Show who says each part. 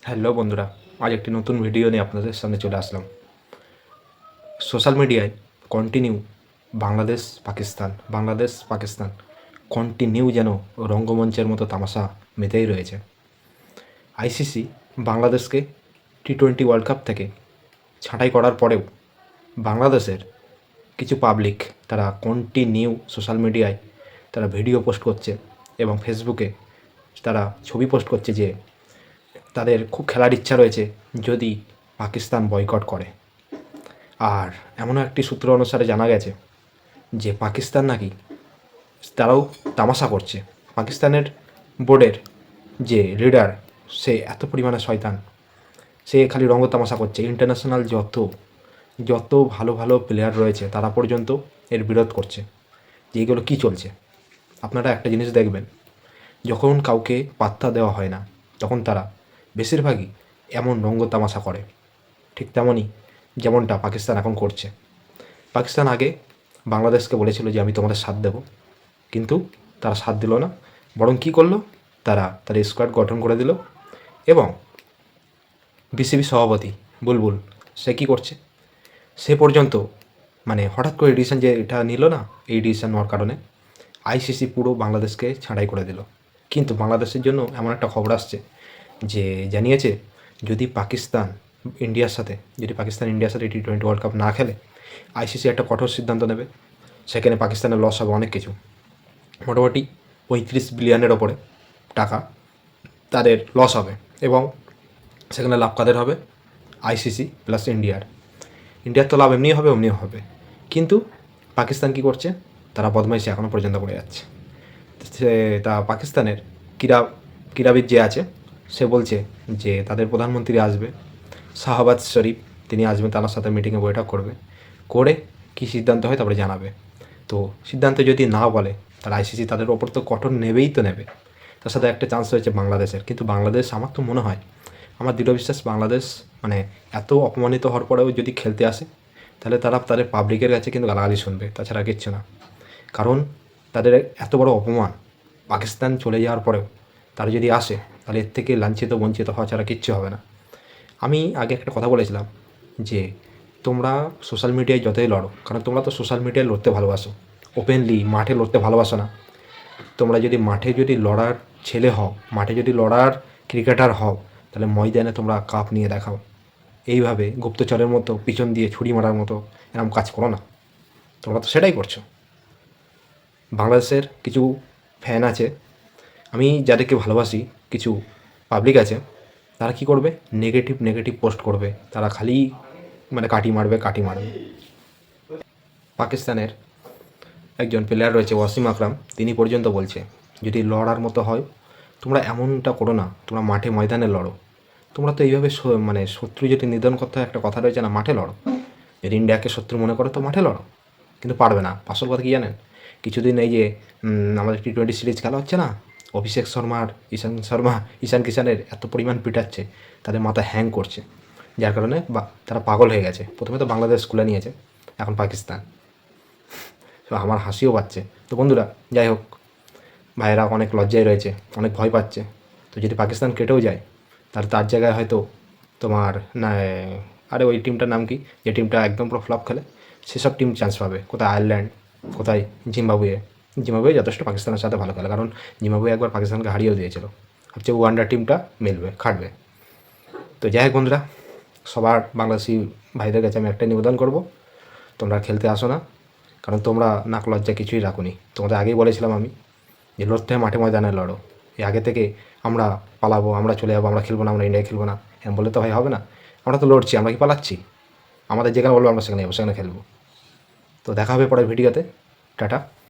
Speaker 1: Hello বন্ধুরা, আজ একটি নতুন ভিডিও নিয়ে আপনাদের সামনে চলে আসলাম। সোশ্যাল মিডিয়ায় কন্টিনিউ বাংলাদেশ পাকিস্তান কন্টিনিউ যেন রঙ্গমঞ্চের মতো তামাশা মেতেই রয়েছে। আইসিসি বাংলাদেশকে টি-20 ওয়ার্ল্ড কাপ থেকে ছাঁটাই করার পরেও বাংলাদেশের কিছু পাবলিক তারা কন্টিনিউ সোশ্যাল মিডিয়ায় তারা ভিডিও পোস্ট করছে এবং ফেসবুকে তারা ছবি পোস্ট করছে যে তাদের খুব খেলার ইচ্ছা রয়েছে যদি পাকিস্তান বয়কট করে। আর এমনও একটি সূত্র অনুসারে জানা গেছে যে পাকিস্তান নাকি তারাও তামাশা করছে। পাকিস্তানের বোর্ডের যে লিডার সে এত পরিমাণে শয়তান, সে খালি রঙ্গ তামাশা করছে। ইন্টারন্যাশনাল যত ভালো ভালো প্লেয়ার রয়েছে তারা পর্যন্ত এর বিরোধ করছে যে এইগুলো কী চলছে। আপনারা একটা জিনিস দেখবেন, যখন কাউকে পাত্তা দেওয়া হয় না তখন তারা বেশিরভাগই এমন রঙ্গ তামাশা করে। ঠিক তেমনই যেমনটা পাকিস্তান এখন করছে। পাকিস্তান আগে বাংলাদেশকে বলেছিল যে আমি তোমাদের সাথ দেব, কিন্তু তারা সাথ দিল না। বরং কী করলো, তারা তাদের স্কোয়াড গঠন করে দিল এবং বিসিবি সভাপতি বুলবুল সে কী করছে, সে পর্যন্ত হঠাৎ করে ডিসিশন যে এটা নিল না, এই ডিসিশন নেওয়ার কারণে আইসিসি পুরো বাংলাদেশকে ছাঁটাই করে দিল। কিন্তু বাংলাদেশের জন্য এমন একটা খবর আসছে যে জানিয়েছে যদি পাকিস্তান ইন্ডিয়ার সাথে টি-20 ওয়ার্ল্ড কাপ না খেলে আইসিসি একটা কঠোর সিদ্ধান্ত নেবে। সেখানে পাকিস্তানের লস হবে অনেক কিছু, মোটামুটি 35 বিলিয়নের ওপরে টাকা তাদের লস হবে এবং সেখানে লাভ কাদের হবে, আইসিসি প্লাস ইন্ডিয়ার তো লাভ এমনিও হবে। কিন্তু পাকিস্তান কী করছে, তারা বদমাইশি এখনও পর্যন্ত করে যাচ্ছে। তা পাকিস্তানের ক্রীড়াবিদ যে আছে সে বলছে যে তাদের প্রধানমন্ত্রী আসবে, শাহবাজ শরীফ, তিনি আসবেন, তার সাথে মিটিংয়ে বৈঠক করে কী সিদ্ধান্ত হয় তারপরে জানাবে। তো সিদ্ধান্ত যদি না বলে তাহলে আইসিসি তাদের ওপর তো কঠোর নেবে। তার সাথে একটা চান্স রয়েছে বাংলাদেশের। কিন্তু বাংলাদেশ, আমার তো মনে হয়, আমার দৃঢ় বিশ্বাস, বাংলাদেশ এত অপমানিত হওয়ার পরেও যদি খেলতে আসে তাহলে তারা তাদের পাবলিকের কাছে কিন্তু গালাগালি শুনবে, তাছাড়া কিচ্ছু না। কারণ তাদের এত বড় অপমান পাকিস্তান চলে যাওয়ার পরেও তারা যদি আসে তাহলে এর থেকে লাঞ্ছিত বঞ্চিত হওয়া ছাড়া কিচ্ছু হবে না। আমি আগে একটা কথা বলেছিলাম যে তোমরা সোশ্যাল মিডিয়ায় যতই লড়ো, কারণ তোমরা তো সোশ্যাল মিডিয়ায় লড়তে ভালোবাসো, ওপেনলি মাঠে লড়তে ভালোবাসো না। তোমরা যদি মাঠে লড়ার ছেলে হও, মাঠে যদি লড়ার ক্রিকেটার হও, তাহলে ময়দানে তোমরা কাপ নিয়ে দেখাও। এইভাবে গুপ্তচরের মতো পিছন দিয়ে ছুরি মারার মতো এরকম কাজ করো না। তোমরা তো সেটাই করছো। বাংলাদেশের কিছু ফ্যান আছে, আমি যাদেরকে ভালোবাসি, কিছু পাবলিক আছে, তারা কী করবে, নেগেটিভ পোস্ট করবে। তারা খালি কাটি মারবে। পাকিস্তানের একজন প্লেয়ার রয়েছে ওয়াসিম আকরাম, তিনি পর্যন্ত বলছে যদি লড়ার মতো হয় তোমরা এমনটা করো না, তোমরা মাঠে ময়দানে লড়ো। তোমরা তো এইভাবে শত্রু যদি নিধন করতে হয়, একটা কথা রয়েছে না, মাঠে লড়ো। যদি ইন্ডিয়াকে শত্রু মনে করো তো মাঠে লড়ো, কিন্তু পারবে না। আসল কথা কী জানেন, কিছুদিন এই যে আমাদের টি-20 সিরিজ খেলা হচ্ছে না, অভিষেক শর্মার ঈশান কিষানের এত পরিমাণ পিটাচ্ছে, তাদের মাথা হ্যাং করছে, যার কারণে তারা পাগল হয়ে গেছে। প্রথমে তো বাংলাদেশ স্কুলে নিয়েছে, এখন পাকিস্তান। তো আমার হাসিও পাচ্ছে। তো বন্ধুরা, যাই হোক, ভাইয়েরা অনেক লজ্জায় রয়েছে, অনেক ভয় পাচ্ছে। তো যদি পাকিস্তান কেটেও যায় তাহলে তার জায়গায় হয়তো তোমার না, আরে ওই টিমটার নাম কি, যে টিমটা একদম পুরো ফ্লপ খেলে, সেসব টিম চান্স পাবে। কোথায় আয়ারল্যান্ড, কোথায় জিম্বাবুয়ে যথেষ্ট পাকিস্তানের সাথে ভালো খেলে, কারণ জিম্বাবুয়ে একবার পাকিস্তানকে হারিয়েও দিয়েছিল। হচ্ছে ওয়ান্ডার টিমটা খাটবে। তো যাই হোক বন্ধুরা, সবার বাংলাদেশি ভাইদের কাছে আমি একটাই নিবেদন করব, তোমরা খেলতে আসো না, কারণ তোমরা নাক লজ্জা কিছুই রাখুনি। তোমাদের আগেই বলেছিলাম আমি যে লড়তে হয় মাঠে ময়দানে লড়ো। এই আগে থেকে আমরা পালাবো, আমরা চলে যাবো, আমরা খেলবো না, আমরা ইন্ডিয়ায় খেলবো না, এমন বললে তো ভাই হবে না। আমরা তো লড়ছি, আমরা কি পালাচ্ছি? আমাদের যেখানে বলবো আমরা সেখানে যাবো, সেখানে খেলবো। তো দেখা হবে পরের ভিডিওতে। টাটা।